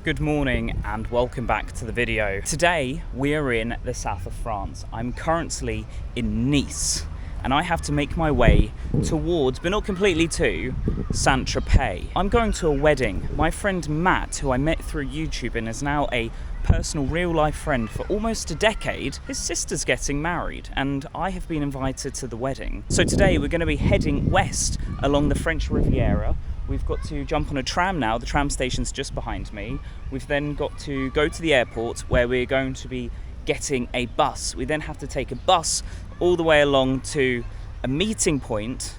Good morning and welcome back to the video. Today we are in the south of France. I'm currently in Nice and I have to make my way towards, but not completely to, Saint-Tropez. I'm going to a wedding. My friend Matt, who I met through YouTube and is now a personal real-life friend for almost a decade, his sister's getting married and I have been invited to the wedding. So today we're going to be heading west along the French Riviera. We've got to jump on a tram now. The tram station's just behind me. We've then got to go to the airport where we're going to be getting a bus. We then have to take a bus all the way along to a meeting point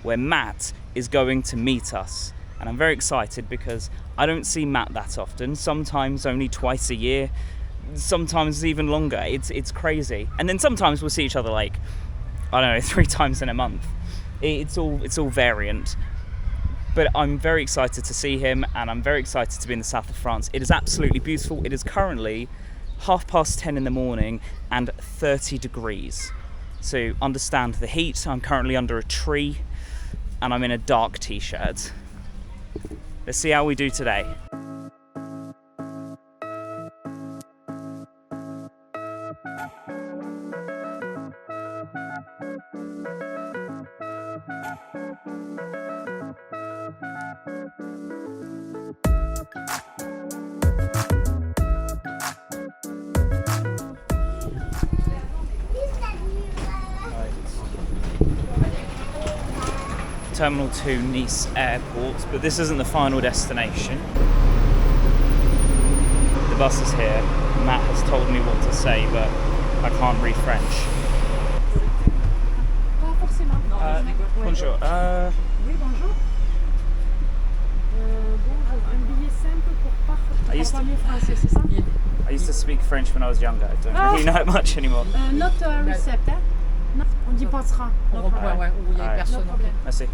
where Matt is going to meet us. And I'm very excited because I don't see Matt that often, sometimes only twice a year, sometimes even longer. It's crazy. And then sometimes we'll see each other like, I don't know, 3 times in a month. It's all variant. But I'm very excited to see him and I'm very excited to be in the south of France. It is absolutely beautiful. It is currently 10:30 in the morning and 30 degrees. So understand the heat. I'm currently under a tree and I'm in a dark t-shirt. Let's see how we do today. Terminal 2 Nice Airport, but this isn't the final destination. The bus is here. Matt has told me what to say, but I can't read French. Bonjour. Oui, bonjour. Un billet simple pour parler français, c'est ça? I used to speak French when I was younger. I don't really know it much anymore. Not recept, hein? Non, on dit passera. On reprend, ouais, où il y a personne. Merci.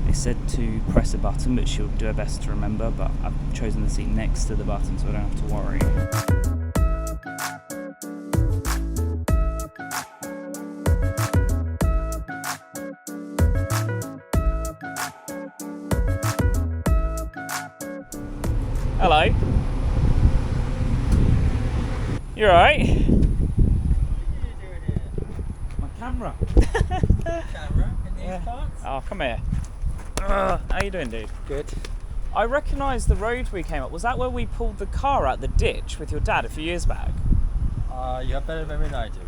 They said to press a button, but she'll do her best to remember, but I've chosen the seat next to the button so I don't have to worry. Hello. You alright? Camera. Camera in these parts? Oh, come here. How you doing, dude? Good. I recognise the road we came up. Was that where we pulled the car out the ditch with your dad a few years back? You have better memory than I do.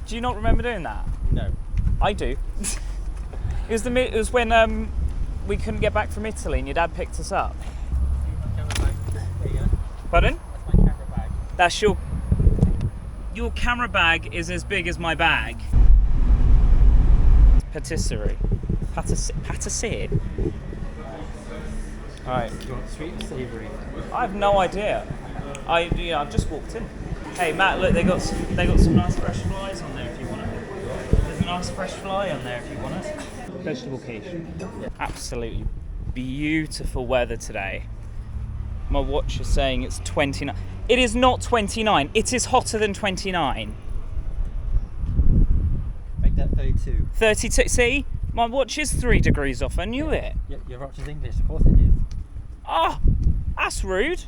Do you not remember doing that? No. I do. It was when we couldn't get back from Italy and your dad picked us up. Pardon? That's my camera bag. That's your camera bag is as big as my bag. Patisserie. Patisserie? Alright. Do you want sweet or savoury? I have no idea. I've just walked in. Hey Matt, look, they got some nice fresh flies on there if you want it. There's a nice fresh fly on there if you want it. Vegetable quiche. Absolutely beautiful weather today. My watch is saying it's 29. It is not 29. It is hotter than 29. Make that 32. 32. See? My watch is 3 degrees off. I knew it. Yeah, your watch is English, of course it is. Oh, that's rude.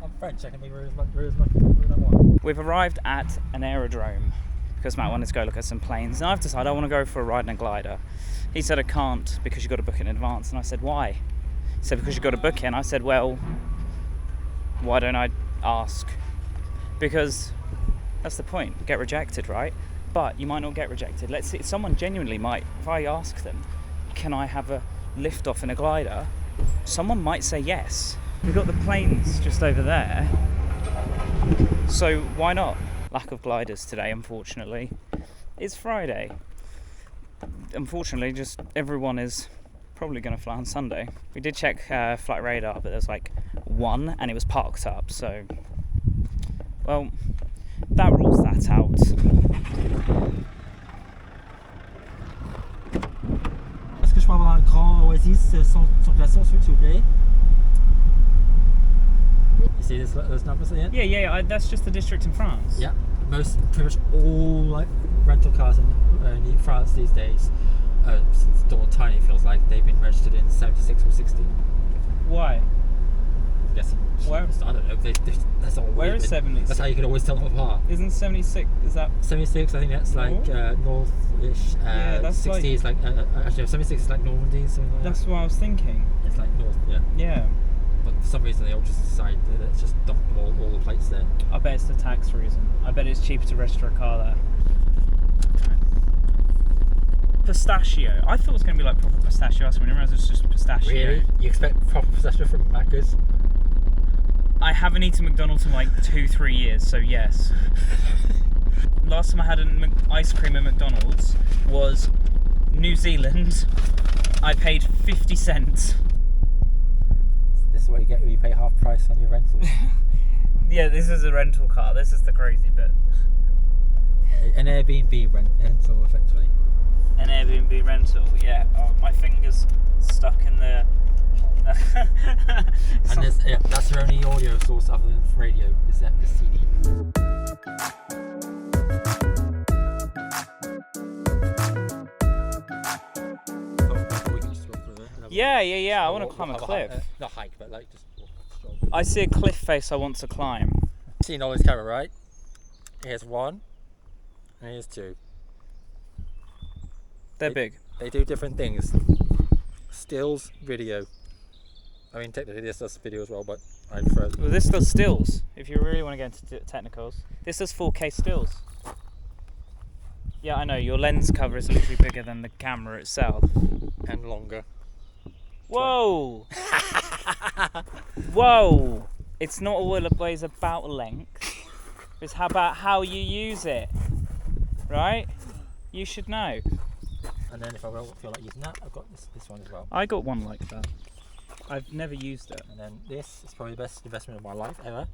I'm French, I can be rude as much as I want. We've arrived at an aerodrome because Matt wanted to go look at some planes. And I've decided I want to go for a ride in a glider. He said I can't because you've got to book it in advance. And I said, why? He said, because you've got to book it. And I said, well, why don't I ask? Because that's the point. Get rejected, right? But you might not get rejected. Let's see, someone genuinely might. If I ask them, can I have a lift off in a glider? Someone might say yes. We've got the planes just over there. So why not? Lack of gliders today, unfortunately. It's Friday. Unfortunately, just everyone is probably going to fly on Sunday. We did check flight radar, but there's like one and it was parked up, so well, that rules that out. Est-ce que je peux avoir un grand Oasis sans glaçon, s'il vous plaît? You see those numbers at the end? Yeah, that's just the district in France. Yeah, pretty much all like rental cars in France these days since Dawn Tiny feels like they've been registered in 76 or 60. Why? I'm guessing. Where? I don't know. That's all. Where is 76? That's how you could always tell them apart. Isn't 76? Is that 76? I think that's like north-ish. Yeah, that's 60 like, is like actually 76 is like Normandy, something like that's that. what I was thinking. It's like north. Yeah. Yeah. But for some reason they all just decide that let's just dump all the plates there. I bet it's the tax reason. I bet it's cheaper to register a car there. Pistachio. I thought it was going to be like proper pistachio. I didn't realise it was just pistachio. Really? You expect proper pistachio from Macca's? I haven't eaten McDonald's in like 2-3 years, so yes. Last time I had an ice cream at McDonald's was New Zealand. I paid 50 cents. This is what you get when you pay half price on your rental. Yeah, this is a rental car. This is the crazy bit. An Airbnb rental, effectively. An Airbnb rental, yeah. Oh, my finger's stuck in the... And that's your only audio source other than radio, is that the CD. We can just walk through there. Yeah. I want to climb a cliff. Not hike, but like just stroll. I see a cliff face I want to climb. Seen all this camera, right? Here's one, and here's two. They're big. They do different things. Stills, video. I mean, technically this does video as well, but I prefer. Well, this does stills. If you really want to get into technicals, this does 4K stills. Yeah, I know. Your lens cover is literally bigger than the camera itself. And longer. Whoa! Whoa! It's not always about length. It's about how you use it, right? You should know. And then if I don't feel like using that, I've got this one as well. I got one like that. I've never used it. And then this is probably the best investment of my life ever.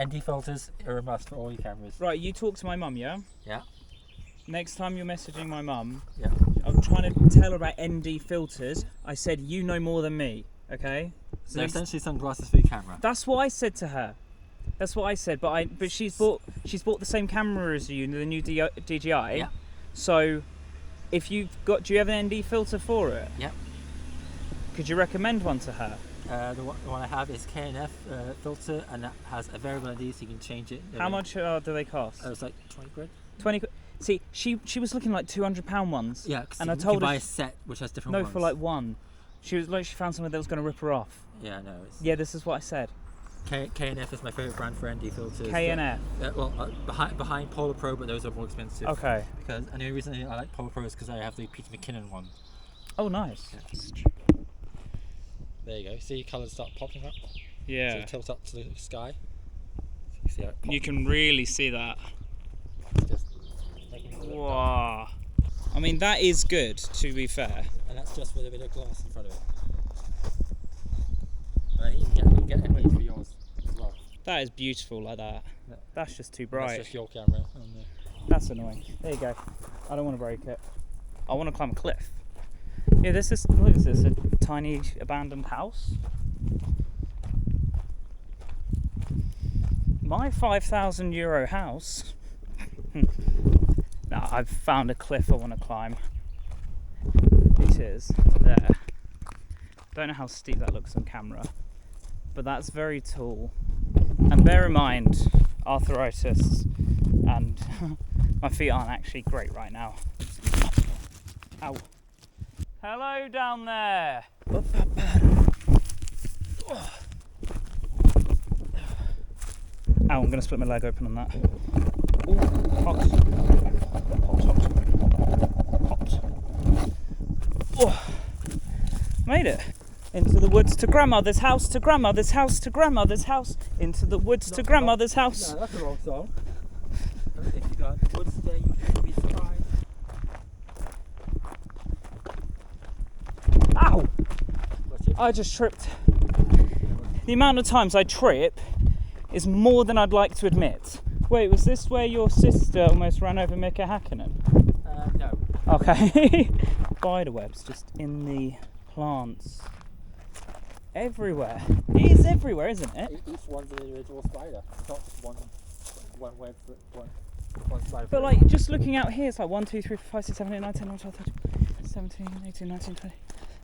ND filters are a must for all your cameras. Right, you talk to my mum, yeah? Yeah. Next time you're messaging my mum, Yeah. I'm trying to tell her about ND filters. I said, you know more than me, okay? So essentially sunglasses for your camera. That's what I said to her. That's what I said, but she's bought the same camera as you, the new DJI. Yeah. So, if you've got, do you have an ND filter for it? Yeah. Could you recommend one to her? The one I have is KNF filter, and that has a variable ND, so you can change it. How much do they cost? It's like 20 quid. 20 quid. See, she was looking like £200 ones. Yeah, because and you I told can her buy a set which has different no ones. for like one. She was like, she found something that was going to rip her off. Yeah, no. It's Yeah, this is what I said. KNF is my favourite brand for ND filters. KNF. Behind Polar Pro, but those are more expensive. Okay. And the only reason I like Polar Pro is because I have the Peter McKinnon one. Oh, nice. Yeah. There you go. See, colours start popping up. Yeah. So you tilt up to the sky. So you see how it pops. You can really see that. Just making it look Wow. I mean, that is good, to be fair. dark. And that's just with a bit of glass in front of it. And you can get anyways for yours as well. That is beautiful like that. Yeah. That's just too And bright. that's just your camera on there. That's annoying. There you go. I don't want to break it. I want to climb a cliff. Yeah, look at this, a tiny abandoned house. My €5,000 house. Now I've found a cliff I want to climb. It is there. Don't know how steep that looks on camera, but that's very tall. And bear in mind, arthritis, and my feet aren't actually great right now. Ow. Hello down there. Ow, I'm going to split my leg open on that. Ooh, hot. Oh, made it. Into the woods to grandmother's house, to grandmother's house, to grandmother's house. Into the woods to grandmother's house. No, that's the wrong song. If you go in the woods today, you should be surprised. Ow! I just tripped. The amount of times I trip is more than I'd like to admit. Wait, was this where your sister almost ran over Mika Hakkinen? No. Okay. Spider webs just in the plants. Everywhere. It is everywhere, isn't it? Each one's an individual spider. It's not just one web for one spider. But like, just looking out here, it's like 1, 2, 3, 4, 5, 6, 7, 8, 9, 10, 11, 12, 13. 17, 18, 19, 20.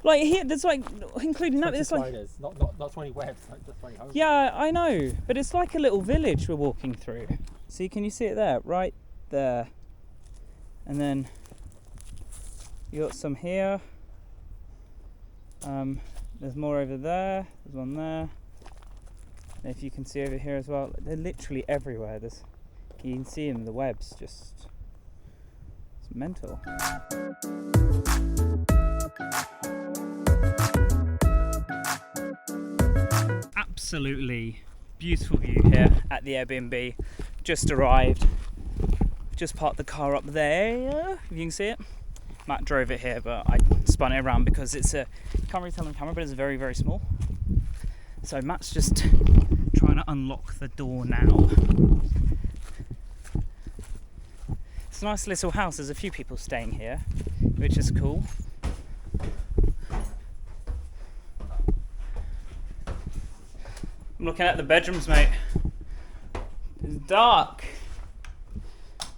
Like here, there's like, including that, there's like... Sliders, not 20 webs, like just 20 homes. Yeah, I know, but it's like a little village we're walking through. See, can you see it there? Right there. And then you got some here. There's more over there. There's one there. And if you can see over here as well, they're literally everywhere. You can see them, the webs, just... It's mental. Absolutely beautiful view here at the Airbnb. Just arrived. Just parked the car up there, if you can see it. Matt drove it here, but I spun it around because it's a, can't really tell on camera, but it's very, very small. So Matt's just trying to unlock the door now. It's a nice little house. There's a few people staying here, which is cool. I'm looking at the bedrooms, mate. It's dark.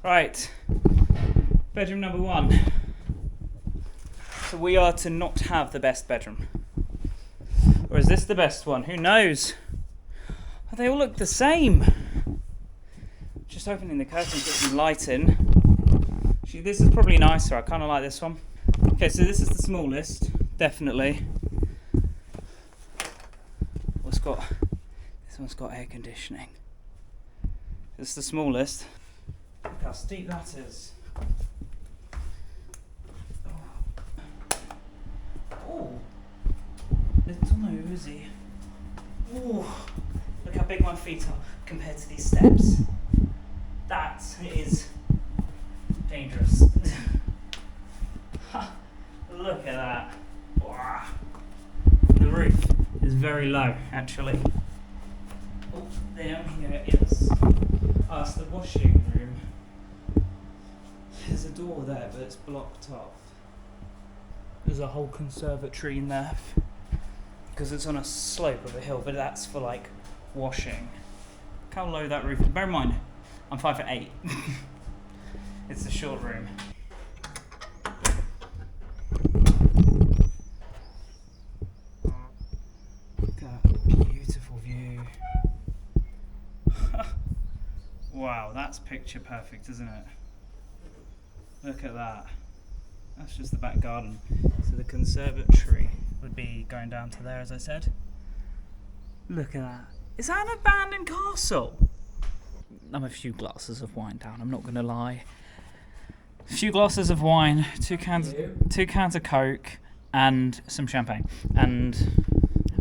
Right, bedroom number 1. So we are to not have the best bedroom. Or is this the best one? Who knows? Oh, they all look the same. Just opening the curtains, get some light in. Actually, this is probably nicer. I kind of like this one. Okay, so this is the smallest, definitely. This one's got air conditioning. This is the smallest. Look how steep that is. Oh, little nosy. Oh, look how big my feet are compared to these steps. That is dangerous. Look at that. Wow. The roof is very low, actually. Oh, down here is it's the washing room. There's a door there, but it's blocked off. There's a whole conservatory in there because it's on a slope of a hill, but that's for like washing. Look how low that roof is. Bear in mind, I'm 5'8". It's a short room. Look at that beautiful view. Wow, that's picture perfect, isn't it? Look at that. That's just the back garden. So the conservatory would be going down to there, as I said. Look at that. Is that an abandoned castle? I'm a few glasses of wine down, I'm not going to lie. A few glasses of wine, two cans of Coke, and some champagne. And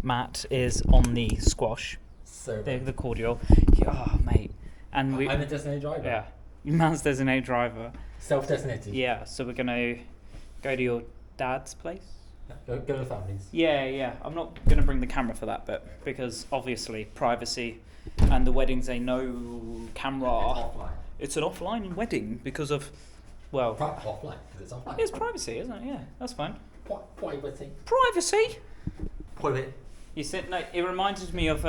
Matt is on the squash, the cordial. Oh, mate. And I'm a designated driver. Yeah, Matt's designated driver. Self-designated. Yeah, so we're going to go to your dad's place. Go to the families. Yeah. I'm not going to bring the camera for that bit because obviously privacy and the wedding's a no camera. It's offline. It's an offline wedding because of, well... Offline, because it's offline. It's privacy, isn't it? Yeah, that's fine. Privacy. Privacy? Private. You said, no, it reminded me of,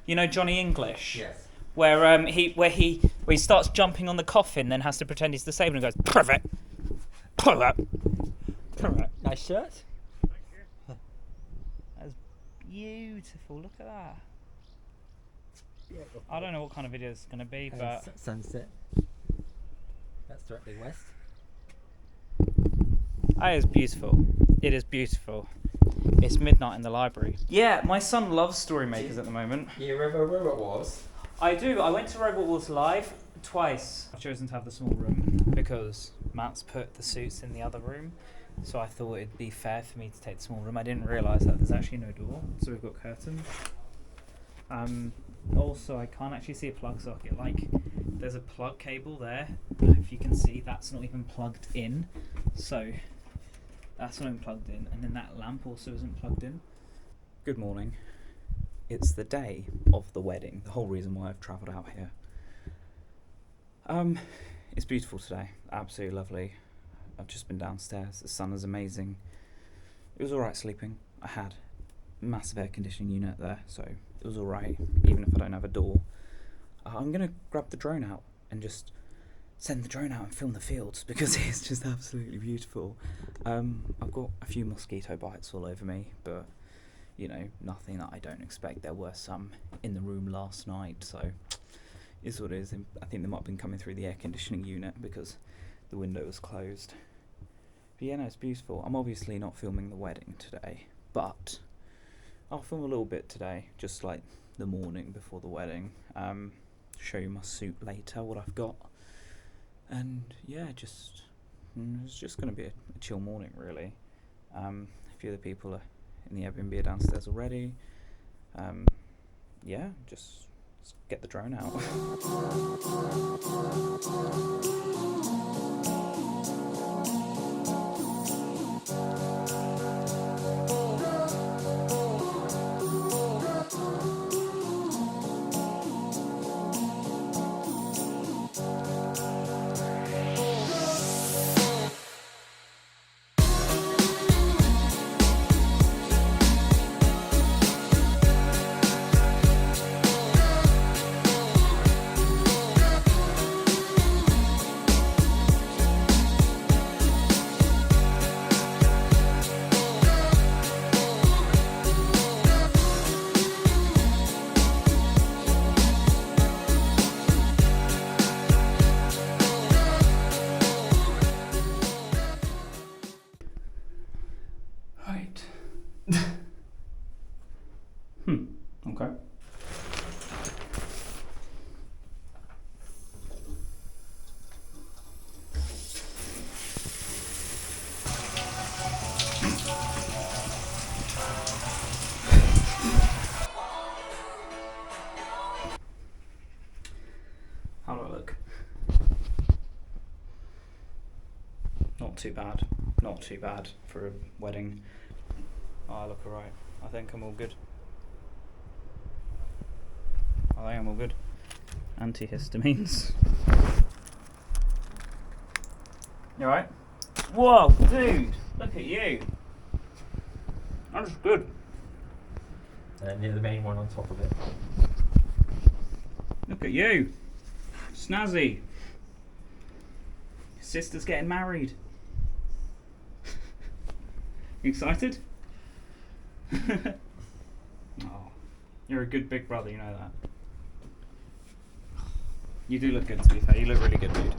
you know, Johnny English? Yes. Where he starts jumping on the coffin, then has to pretend he's disabled and goes, private. Nice shirt. Thank you. That's beautiful. Look at that. I don't know what kind of video it's going to be, but sunset. That's directly west. That is beautiful. It is beautiful. It's midnight in the library. Yeah, my son loves Story Makers at the moment. You remember Robot Wars? I do. I went to Robot Wars Live twice. I've chosen to have the small room because Matt's put the suits in the other room. So I thought it'd be fair for me to take the small room. I didn't realise that there's actually no door. So we've got curtains. Also, I can't actually see a plug socket. Like, there's a plug cable there. If you can see, that's not even plugged in. So that's not even plugged in. And then that lamp also isn't plugged in. Good morning. It's the day of the wedding. The whole reason why I've travelled out here. It's beautiful today. Absolutely lovely. I've just been downstairs. The sun is amazing. It was alright sleeping. I had a massive air conditioning unit there, so it was alright, even if I don't have a door. I'm going to grab the drone out and just send the drone out and film the fields because it's just absolutely beautiful. I've got a few mosquito bites all over me, but you know, nothing that I don't expect. There were some in the room last night, so it's what it is. I think they might have been coming through the air conditioning unit because the window was closed. But yeah, no, it's beautiful. I'm obviously not filming the wedding today, but I'll film a little bit today, just like the morning before the wedding. Show you my suit later, what I've got. And yeah, it's just going to be a chill morning, really. A few of the people are in the Airbnb downstairs already. Yeah, just get the drone out. Right. Okay. How do I look? Not too bad. Not too bad for a wedding. Oh, I look alright. I think I'm all good. I think I'm all good. Antihistamines. You alright? Whoa, dude! Look at you! That's good. And near the main one on top of it. Look at you! Snazzy! Your sister's getting married. You excited? Oh, you're a good big brother, you know that. You do look good, to be fair. You look really good, dude.